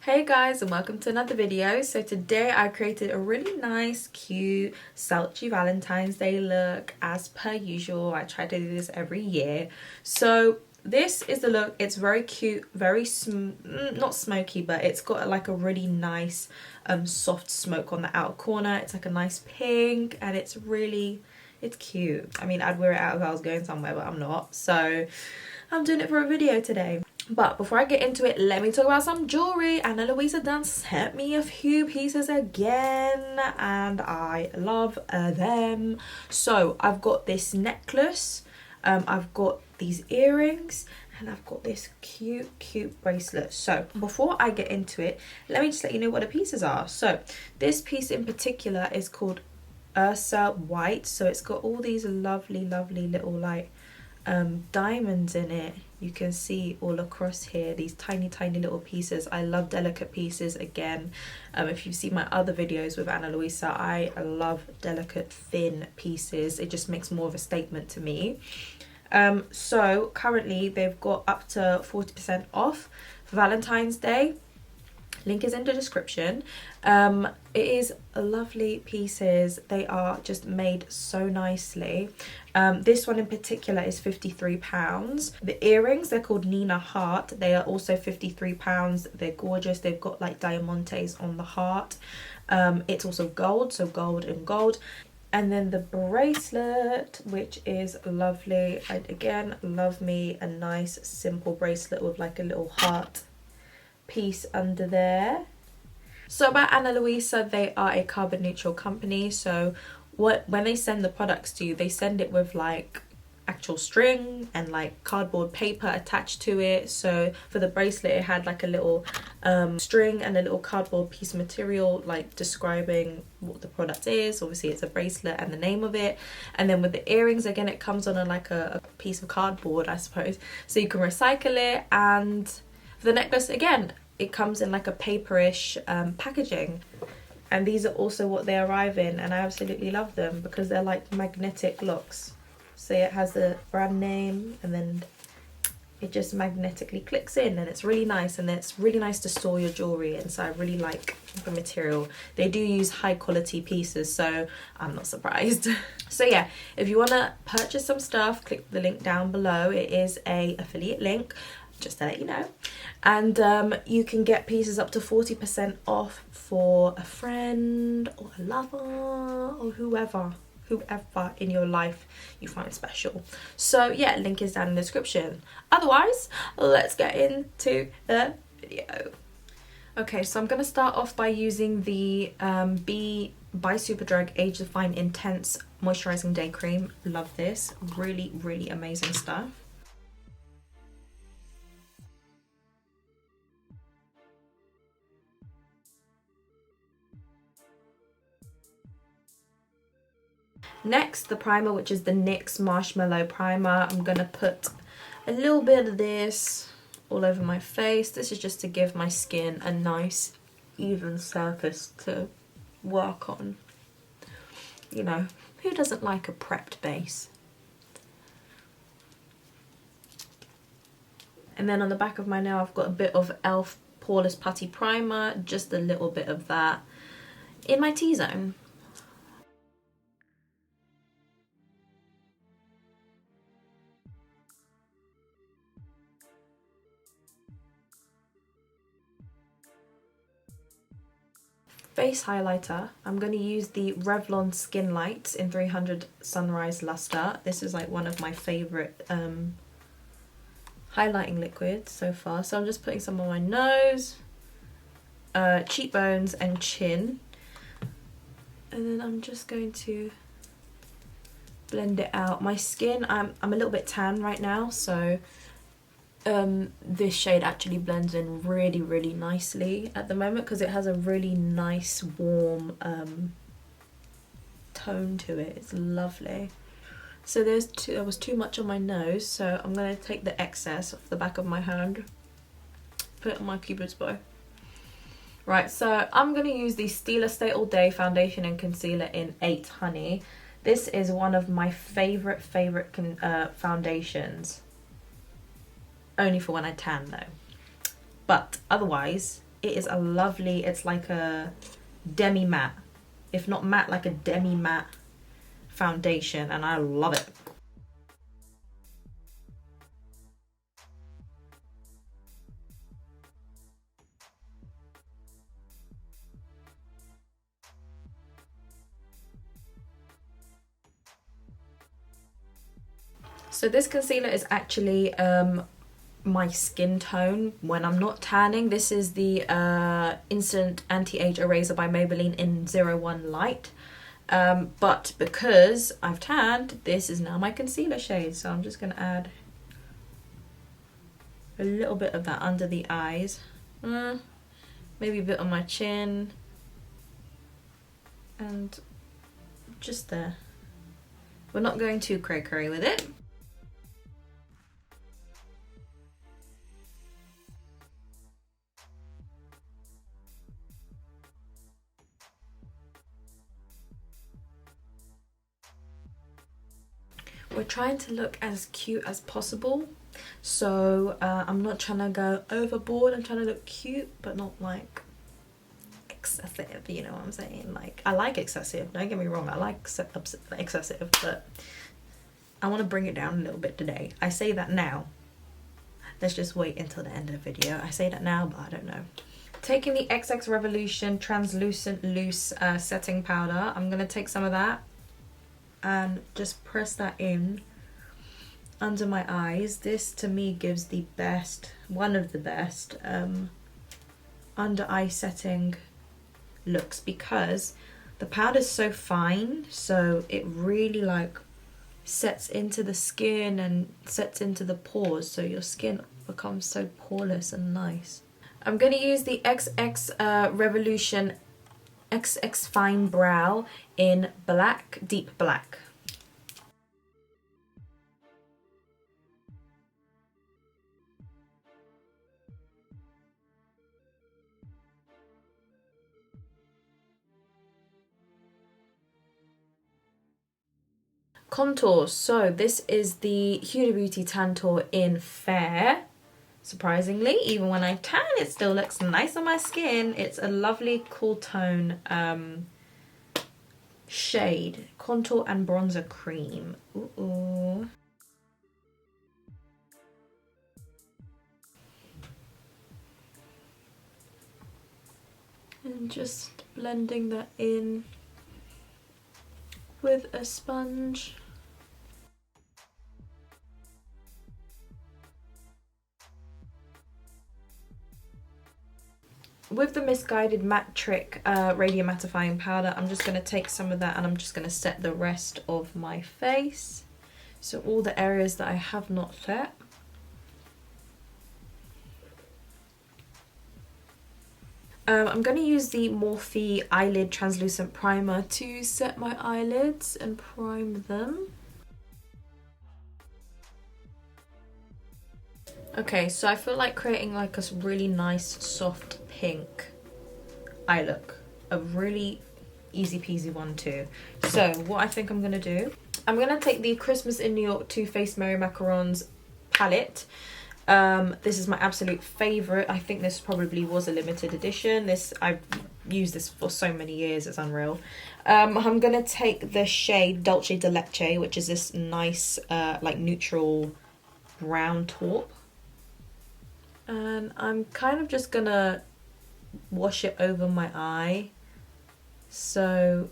Hey guys, and welcome to another video. So today I created a really nice cute sultry Valentine's Day look. As per usual, I try to do this every year. So this is the look. It's very cute, very not smoky, but it's got like a really nice soft smoke on the outer corner. It's like a nice pink, and it's cute. I mean, I'd wear it out if I was going somewhere, but I'm not, so I'm doing it for a video today. But before I get into it, let me talk about some jewelry. Ana Luisa done sent me a few pieces again, and I love them. So I've got this necklace, I've got these earrings, and I've got this cute bracelet. So before I get into it, let me just let you know what the pieces are. So this piece in particular is called Ursa White. So it's got all these lovely little like diamonds in it. You can see all across here these tiny little pieces. I love delicate pieces. Again, if you've seen my other videos with Ana Luisa, I love delicate thin pieces. It just makes more of a statement to me. So currently they've got up to 40% off for Valentine's Day. Link is in the description. It is lovely pieces. They are just made so nicely. This one in particular is £53. The earrings, they're called Nina Heart. They are also £53. They're gorgeous. They've got like diamantes on the heart. It's also gold, so gold and gold. And then the bracelet, which is lovely. I again love me a nice simple bracelet with like a little heart piece under there. So about Ana Luisa, they are a carbon neutral company. So when they send the products to you, they send it with like actual string and like cardboard paper attached to it. So for the bracelet, it had like a little string and a little cardboard piece of material like describing what the product is. Obviously it's a bracelet and the name of it. And then with the earrings, again, it comes on a piece of cardboard, I suppose, so you can recycle it. And for the necklace, again, it comes in like a paperish packaging. And these are also what they arrive in, and I absolutely love them because they're like magnetic locks. So it has the brand name and then it just magnetically clicks in, and it's really nice, and it's really nice to store your jewelry in. So I really like the material. They do use high quality pieces, so I'm not surprised. So yeah, if you want to purchase some stuff, click the link down below. It is a affiliate link, just to let you know. And you can get pieces up to 40% off for a friend or a lover or whoever in your life you find special. So yeah, link is down in the description. Otherwise, let's get into the video. Okay, so I'm going to start off by using the B by Superdrug Age Define Intense Moisturizing Day Cream. Love this. Really amazing stuff. Next, the primer, which is the NYX Marshmallow Primer. I'm going to put a little bit of this all over my face. This is just to give my skin a nice, even surface to work on. You know, who doesn't like a prepped base? And then on the back of my nail, I've got a bit of e.l.f. Poreless Putty Primer. Just a little bit of that in my T-zone. Face highlighter, I'm going to use the Revlon Skin Light in 300 Sunrise Luster. This is like one of my favourite highlighting liquids so far. So I'm just putting some on my nose, cheekbones and chin. And then I'm just going to blend it out. My skin, I'm a little bit tan right now, so this shade actually blends in really nicely at the moment because it has a really nice warm tone to it. It's lovely. So there was too much on my nose, so I'm going to take the excess off the back of my hand, put it on my cupid's bow. Right, so I'm going to use the Stila Stay All Day Foundation and Concealer in 8 Honey. This is one of my favorite foundations. Only for when I tan though. But otherwise, it is a lovely, it's like a demi matte, if not matte, like a demi matte foundation, and I love it. So this concealer is actually my skin tone when I'm not tanning. This is the Instant Anti-Age Eraser by Maybelline in 01 Light. But because I've tanned, this is now my concealer shade. So I'm just going to add a little bit of that under the eyes. Maybe a bit on my chin. And just there. We're not going too cray-cray with it. We're trying to look as cute as possible, so I'm not trying to go overboard. I'm trying to look cute but not like excessive, you know what I'm saying? Like, I like excessive, don't get me wrong, I like excessive, but I want to bring it down a little bit today. I say that now. Let's just wait until the end of the video. I say that now, but I don't know. Taking the XX Revolution Translucent Loose Setting Powder, I'm going to take some of that and just press that in under my eyes. This to me gives the best, one of the best under eye setting looks, because the powder's so fine, so it really like sets into the skin and sets into the pores, so your skin becomes so poreless and nice. I'm going to use the XX Revolution XX Fine Brow in black, deep black. Contours. So this is the Huda Beauty Tantour in Fair. Surprisingly, even when I tan, it still looks nice on my skin. It's a lovely cool tone shade, contour and bronzer cream. Ooh. And just blending that in with a sponge. With the Misguided Matte Trick Radiant Mattifying Powder, I'm just going to take some of that and I'm just going to set the rest of my face. So all the areas that I have not set. I'm going to use the Morphe Eyelid Translucent Primer to set my eyelids and prime them. Okay, so I feel like creating like a really nice soft pink eye look. A really easy peasy one too. So what I think I'm going to do, I'm going to take the Christmas in New York Too Faced Mary Macarons palette. This is my absolute favorite. I think this probably was a limited edition. I've used this for so many years, it's unreal. I'm gonna take the shade Dolce de Leche, which is this nice like neutral brown taupe, and I'm kind of just gonna wash it over my eye, so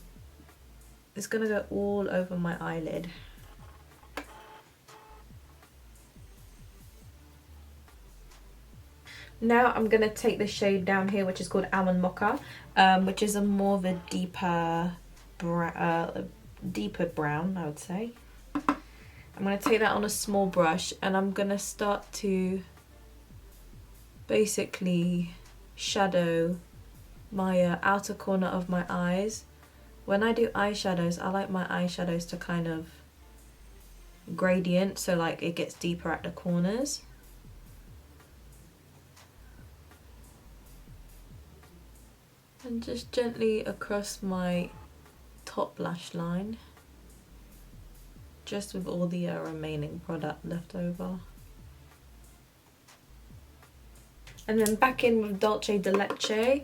it's gonna go all over my eyelid. Now I'm going to take the shade down here, which is called Almond Mocha, which is a more of a deeper brown, I would say. I'm going to take that on a small brush and I'm going to start to basically shadow my outer corner of my eyes. When I do eyeshadows, I like my eyeshadows to kind of gradient, so like it gets deeper at the corners. And just gently across my top lash line, just with all the remaining product left over. And then back in with Dolce de Leche,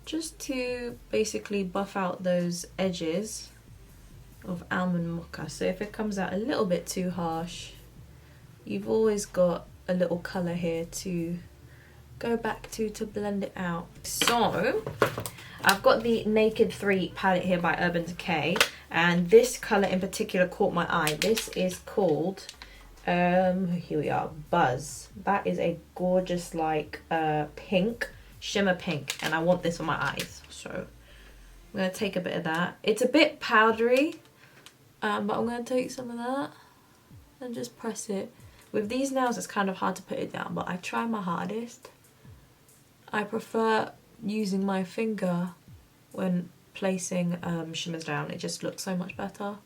just to basically buff out those edges of almond mocha. So if it comes out a little bit too harsh, you've always got a little colour here to go back to blend it out. So I've got the Naked 3 palette here by Urban Decay, and this colour in particular caught my eye. This is called here we are, Buzz. That is a gorgeous like pink, shimmer pink, and I want this on my eyes, so I'm gonna take a bit of that. It's a bit powdery, but I'm gonna take some of that and just press it. With these nails it's kind of hard to put it down, but I try my hardest. I prefer using my finger when placing shimmers down. It just looks so much better.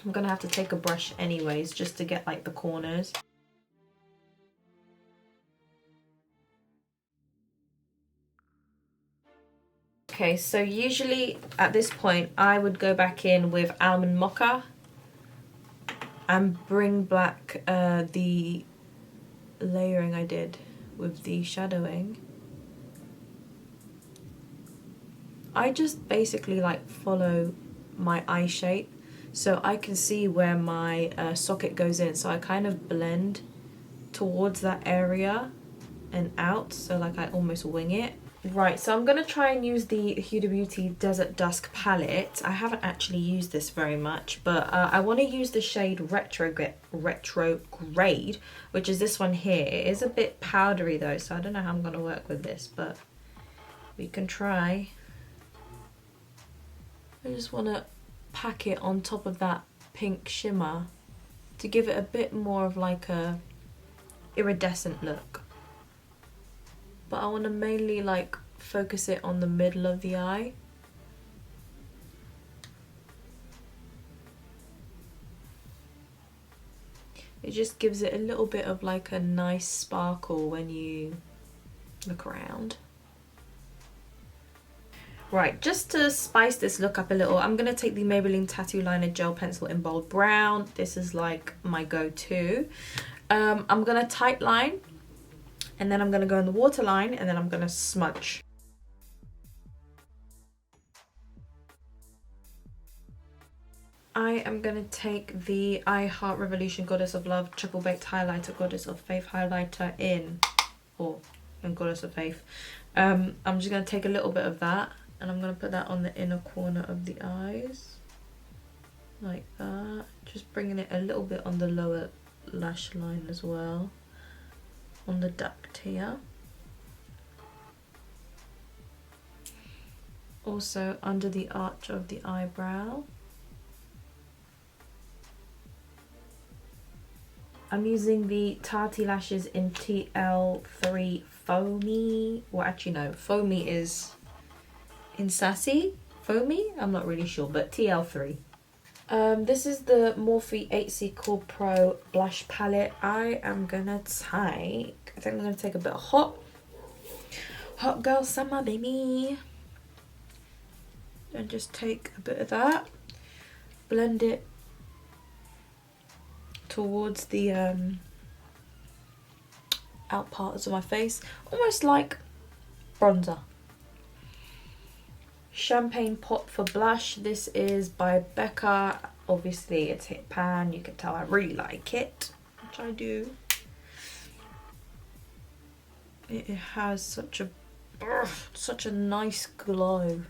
I'm gonna have to take a brush anyways just to get like the corners. Okay, so usually at this point I would go back in with almond mocha and bring back the layering I did with the shadowing. I just basically like follow my eye shape so I can see where my socket goes in, so I kind of blend towards that area and out, so like I almost wing it. Right, so I'm going to try and use the Huda Beauty Desert Dusk palette. I haven't actually used this very much, but I want to use the shade Retrograde, which is this one here. It is a bit powdery though, so I don't know how I'm going to work with this, but we can try. I just want to pack it on top of that pink shimmer to give it a bit more of like a iridescent look. But I want to mainly like focus it on the middle of the eye. It just gives it a little bit of like a nice sparkle when you look around. Right, just to spice this look up a little, I'm going to take the Maybelline Tattoo Liner Gel Pencil in Bold Brown. This is like my go-to. I'm going to tight line, and then I'm going to go in the waterline, and then I'm going to smudge. I am going to take the I Heart Revolution Goddess of Love Triple Baked Highlighter Goddess of Faith highlighter in Goddess of Faith. I'm just going to take a little bit of that, and I'm going to put that on the inner corner of the eyes. Like that. Just bringing it a little bit on the lower lash line as well. On the duct here. Also under the arch of the eyebrow. I'm using the Tati Lashes in TL3 Foamy. Well, actually no, Foamy is in Sassy. Foamy? I'm not really sure, but TL3. This is the Morphe 8C Core Pro Blush Palette. I am gonna take, I think I'm gonna take a bit of Hot Girl Summer, baby. And just take a bit of that. Blend it towards the out parts of my face, almost like bronzer. Champagne Pot for blush. This is by Becca. Obviously it's hit pan, you can tell I really like it, which I do. It has such a nice glow.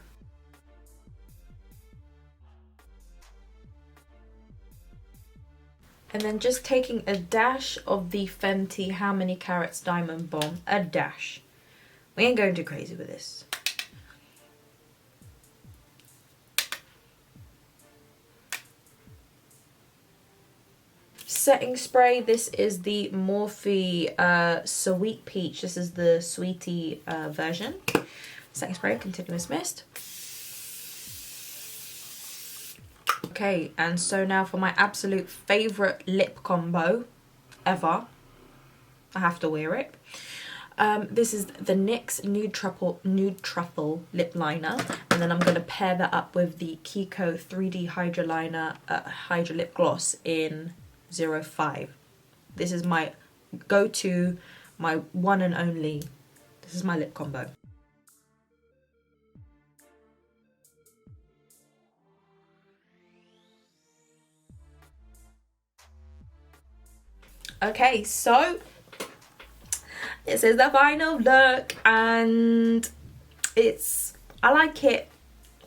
And then just taking a dash of the Fenty How Many Carats Diamond Bomb. A dash. We ain't going too crazy with this. Setting spray. This is the Morphe Sweet Peach. This is the sweetie version. Setting spray, Continuous Mist. Okay, and so now for my absolute favourite lip combo ever. I have to wear it. This is the NYX Nude Truffle Lip Liner. And then I'm going to pair that up with the Kiko 3D Hydra Liner Hydra Lip Gloss in 05. This is my go to, my one and only. This is my lip combo. Okay, so this is the final look, and I like it.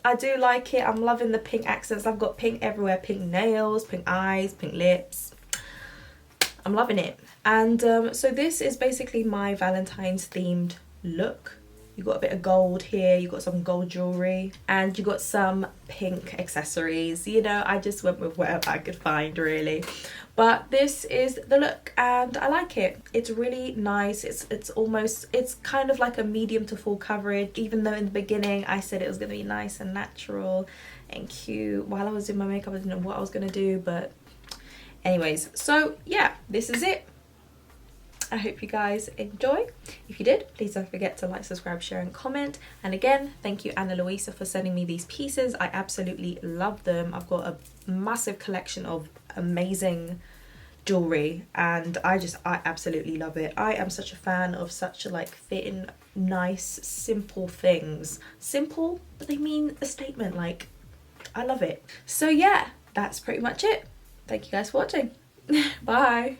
I do like it. I'm loving the pink accents. I've got pink everywhere. Pink nails, pink eyes, pink lips. I'm loving it. And so this is basically my Valentine's themed look. You got a bit of gold here, you got some gold jewelry, and you got some pink accessories. You know, I just went with whatever I could find, really. But this is the look, and I like it. It's really nice. It's kind of like a medium to full coverage, even though in the beginning I said it was gonna be nice and natural and cute. While I was doing my makeup, I didn't know what I was gonna do, but anyways, so yeah, this is it. I hope you guys enjoy. If you did, please don't forget to like, subscribe, share and comment. And again, thank you Ana Luisa for sending me these pieces. I absolutely love them. I've got a massive collection of amazing jewelry, and I absolutely love it. I am such a fan of such like fitting, nice, simple things. Simple, but they mean a statement. Like, I love it. So yeah, that's pretty much it. Thank you guys for watching. Bye.